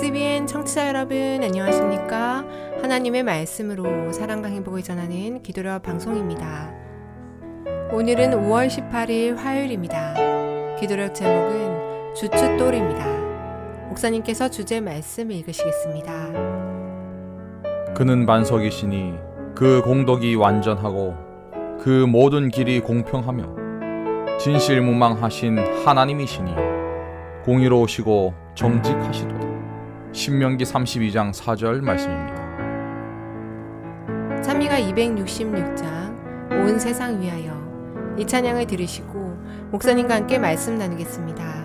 SBN 청취자 여러분 안녕하십니까? 하나님의 말씀으로 사랑과 행복을 전하는 기도력 방송입니다. 오늘은 5월 18일 화요일입니다. 기도력 제목은 주춧돌입니다. 목사님께서 주제 말씀 읽으시겠습니다. 그는 반석이시니 그 공덕이 완전하고 그 모든 길이 공평하며 진실무망하신 하나님이시니 공의로우시고 정직하시도다. 신명기 32장 4절 말씀입니다. 찬미가 266장 온 세상 위하여 이 찬양을 들으시고 목사님과 함께 말씀 나누겠습니다.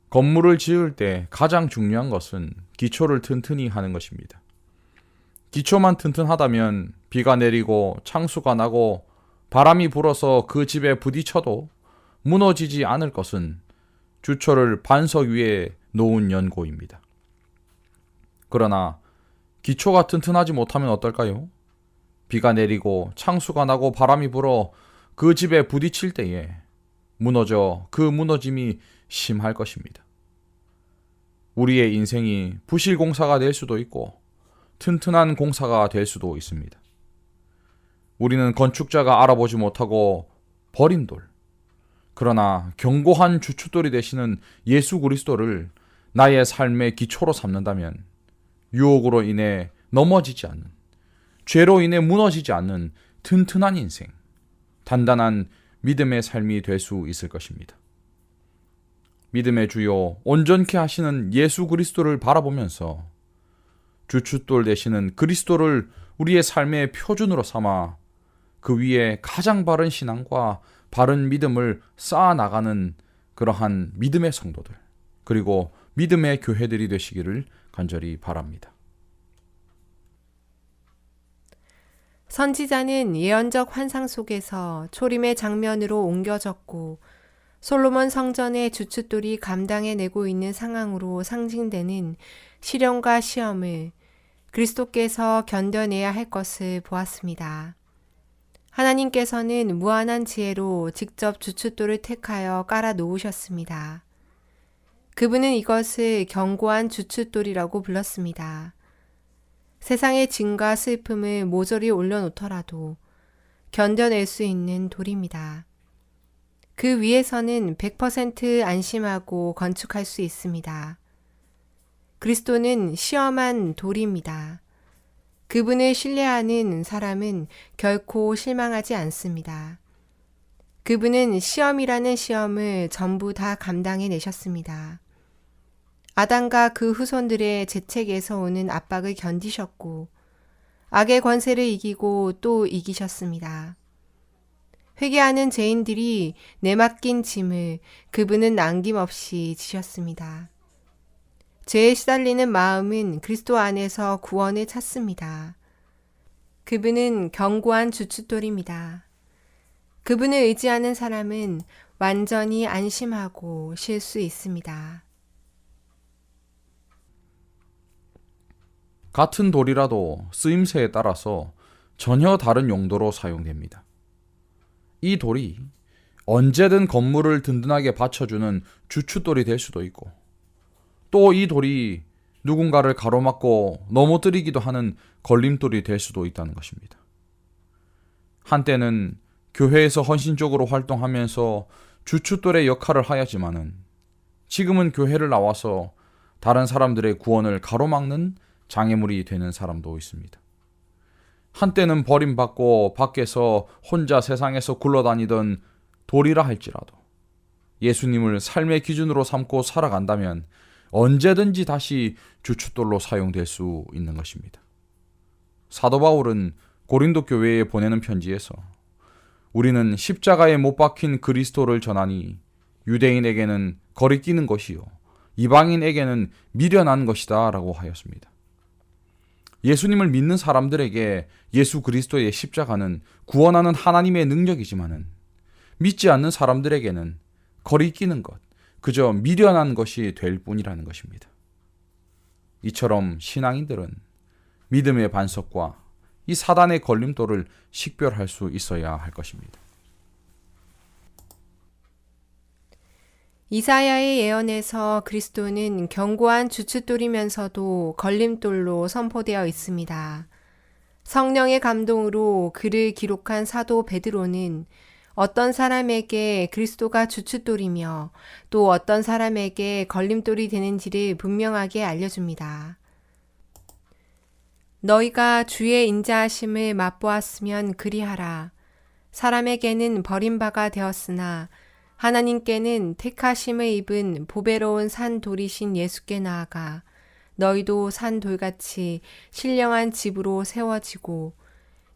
건물을 지을 때 가장 중요한 것은 기초를 튼튼히 하는 것입니다. 기초만 튼튼하다면 비가 내리고 창수가 나고 바람이 불어서 그 집에 부딪혀도 무너지지 않을 것은 주초를 반석 위에 놓은 연고입니다. 그러나 기초가 튼튼하지 못하면 어떨까요? 비가 내리고 창수가 나고 바람이 불어 그 집에 부딪힐 때에 무너져 그 무너짐이 심할 것입니다. 우리의 인생이 부실 공사가 될 수도 있고 튼튼한 공사가 될 수도 있습니다. 우리는 건축자가 알아보지 못하고 버린 돌, 그러나 견고한 주춧돌이 되시는 예수 그리스도를 나의 삶의 기초로 삼는다면 유혹으로 인해 넘어지지 않는, 죄로 인해 무너지지 않는 튼튼한 인생, 단단한 믿음의 삶이 될 수 있을 것입니다. 믿음의 주요 온전케 하시는 예수 그리스도를 바라보면서 주춧돌 되시는 그리스도를 우리의 삶의 표준으로 삼아 그 위에 가장 바른 신앙과 바른 믿음을 쌓아나가는 그러한 믿음의 성도들, 그리고 믿음의 교회들이 되시기를 간절히 바랍니다. 선지자는 예언적 환상 속에서 초림의 장면으로 옮겨졌고 솔로몬 성전의 주춧돌이 감당해내고 있는 상황으로 상징되는 시련과 시험을 그리스도께서 견뎌내야 할 것을 보았습니다. 하나님께서는 무한한 지혜로 직접 주춧돌을 택하여 깔아 놓으셨습니다. 그분은 이것을 견고한 주춧돌이라고 불렀습니다. 세상의 짐과 슬픔을 모조리 올려놓더라도 견뎌낼 수 있는 돌입니다. 그 위에서는 100% 안심하고 건축할 수 있습니다. 그리스도는 시험한 돌입니다. 그분을 신뢰하는 사람은 결코 실망하지 않습니다. 그분은 시험이라는 시험을 전부 다 감당해 내셨습니다. 아담과 그 후손들의 재책에서 오는 압박을 견디셨고 악의 권세를 이기고 또 이기셨습니다. 회개하는 죄인들이 내맡긴 짐을 그분은 남김없이 지셨습니다. 죄에 시달리는 마음은 그리스도 안에서 구원을 찾습니다. 그분은 견고한 주춧돌입니다. 그분을 의지하는 사람은 완전히 안심하고 쉴 수 있습니다. 같은 돌이라도 쓰임새에 따라서 전혀 다른 용도로 사용됩니다. 이 돌이 언제든 건물을 든든하게 받쳐주는 주춧돌이 될 수도 있고, 또 이 돌이 누군가를 가로막고 넘어뜨리기도 하는 걸림돌이 될 수도 있다는 것입니다. 한때는 교회에서 헌신적으로 활동하면서 주춧돌의 역할을 하였지만은 지금은 교회를 나와서 다른 사람들의 구원을 가로막는 장애물이 되는 사람도 있습니다. 한때는 버림받고 밖에서 혼자 세상에서 굴러다니던 돌이라 할지라도 예수님을 삶의 기준으로 삼고 살아간다면 언제든지 다시 주춧돌로 사용될 수 있는 것입니다. 사도 바울은 고린도 교회에 보내는 편지에서 우리는 십자가에 못 박힌 그리스도를 전하니 유대인에게는 거리끼는 것이요 이방인에게는 미련한 것이다 라고 하였습니다. 예수님을 믿는 사람들에게 예수 그리스도의 십자가는 구원하는 하나님의 능력이지만은 믿지 않는 사람들에게는 거리끼는 것, 그저 미련한 것이 될 뿐이라는 것입니다. 이처럼 신앙인들은 믿음의 반석과 이 사단의 걸림돌을 식별할 수 있어야 할 것입니다. 이사야의 예언에서 그리스도는 견고한 주춧돌이면서도 걸림돌로 선포되어 있습니다. 성령의 감동으로 글을 기록한 사도 베드로는 어떤 사람에게 그리스도가 주춧돌이며 또 어떤 사람에게 걸림돌이 되는지를 분명하게 알려줍니다. 너희가 주의 인자하심을 맛보았으면 그리하라. 사람에게는 버림바가 되었으나 하나님께는 택하심을 입은 보배로운 산돌이신 예수께 나아가 너희도 산돌같이 신령한 집으로 세워지고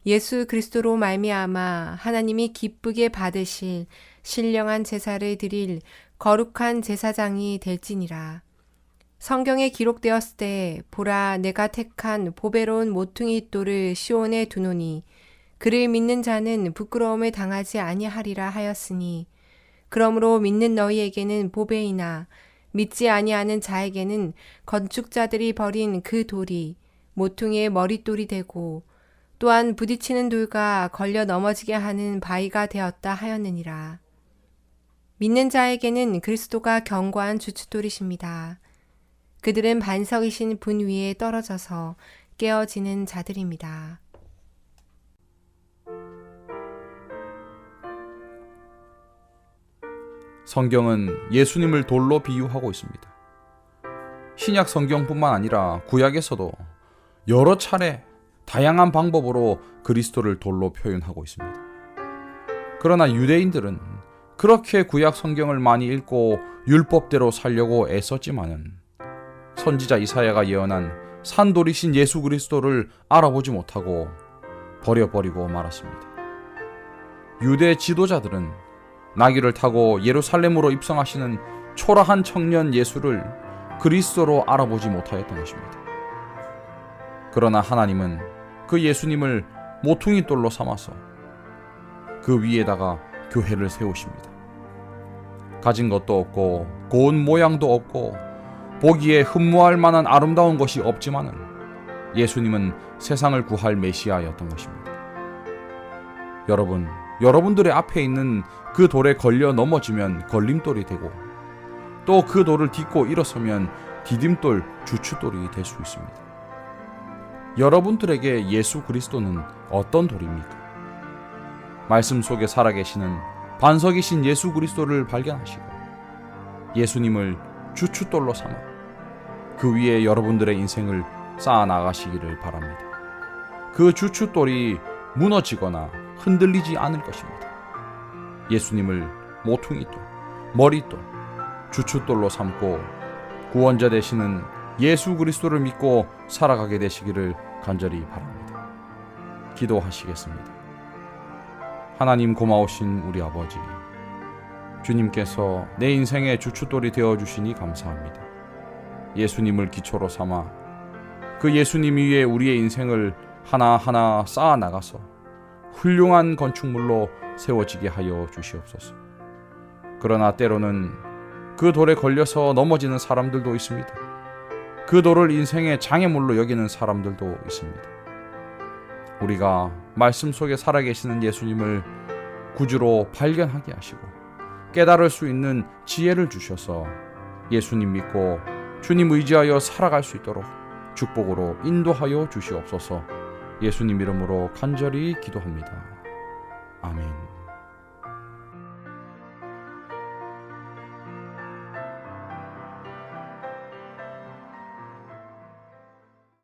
예수 그리스도로 말미암아 하나님이 기쁘게 받으실 신령한 제사를 드릴 거룩한 제사장이 될지니라. 성경에 기록되었을 때 보라 내가 택한 보배로운 모퉁이 돌을 시온에 두노니 그를 믿는 자는 부끄러움을 당하지 아니하리라 하였으니 그러므로 믿는 너희에게는 보배이나 믿지 아니하는 자에게는 건축자들이 버린 그 돌이 모퉁이의 머릿돌이 되고 또한 부딪히는 돌과 걸려 넘어지게 하는 바위가 되었다 하였느니라. 믿는 자에게는 그리스도가 견고한 주춧돌이십니다. 그들은 반석이신 분 위에 떨어져서 깨어지는 자들입니다. 성경은 예수님을 돌로 비유하고 있습니다. 신약 성경뿐만 아니라 구약에서도 여러 차례 다양한 방법으로 그리스도를 돌로 표현하고 있습니다. 그러나 유대인들은 그렇게 구약 성경을 많이 읽고 율법대로 살려고 애썼지만은 선지자 이사야가 예언한 산돌이신 예수 그리스도를 알아보지 못하고 버려버리고 말았습니다. 유대 지도자들은 나귀를 타고 예루살렘으로 입성하시는 초라한 청년 예수를 그리스도로 알아보지 못하였던 것입니다. 그러나 하나님은 그 예수님을 모퉁이 돌로 삼아서 그 위에다가 교회를 세우십니다. 가진 것도 없고 고운 모양도 없고 보기에 흠모할 만한 아름다운 것이 없지만은 예수님은 세상을 구할 메시아였던 것입니다. 여러분들의 앞에 있는 그 돌에 걸려 넘어지면 걸림돌이 되고 또 그 돌을 딛고 일어서면 디딤돌, 주춧돌이 될 수 있습니다. 여러분들에게 예수 그리스도는 어떤 돌입니까? 말씀 속에 살아계시는 반석이신 예수 그리스도를 발견하시고 예수님을 주춧돌로 삼아 그 위에 여러분들의 인생을 쌓아 나가시기를 바랍니다. 그 주춧돌이 무너지거나 흔들리지 않을 것입니다. 예수님을 모퉁이돌, 머리돌, 주춧돌로 삼고 구원자 되시는 예수 그리스도를 믿고 살아가게 되시기를 간절히 바랍니다. 기도하시겠습니다. 하나님 고마우신 우리 아버지, 주님께서 내 인생의 주춧돌이 되어주시니 감사합니다. 예수님을 기초로 삼아 그 예수님 위에 우리의 인생을 하나하나 쌓아 나가서 훌륭한 건축물로 세워지게 하여 주시옵소서. 그러나 때로는 그 돌에 걸려서 넘어지는 사람들도 있습니다. 그 돌을 인생의 장애물로 여기는 사람들도 있습니다. 우리가 말씀 속에 살아계시는 예수님을 구주로 발견하게 하시고 깨달을 수 있는 지혜를 주셔서 예수님 믿고 주님 의지하여 살아갈 수 있도록 축복으로 인도하여 주시옵소서. 예수님 이름으로 간절히 기도합니다. 아멘.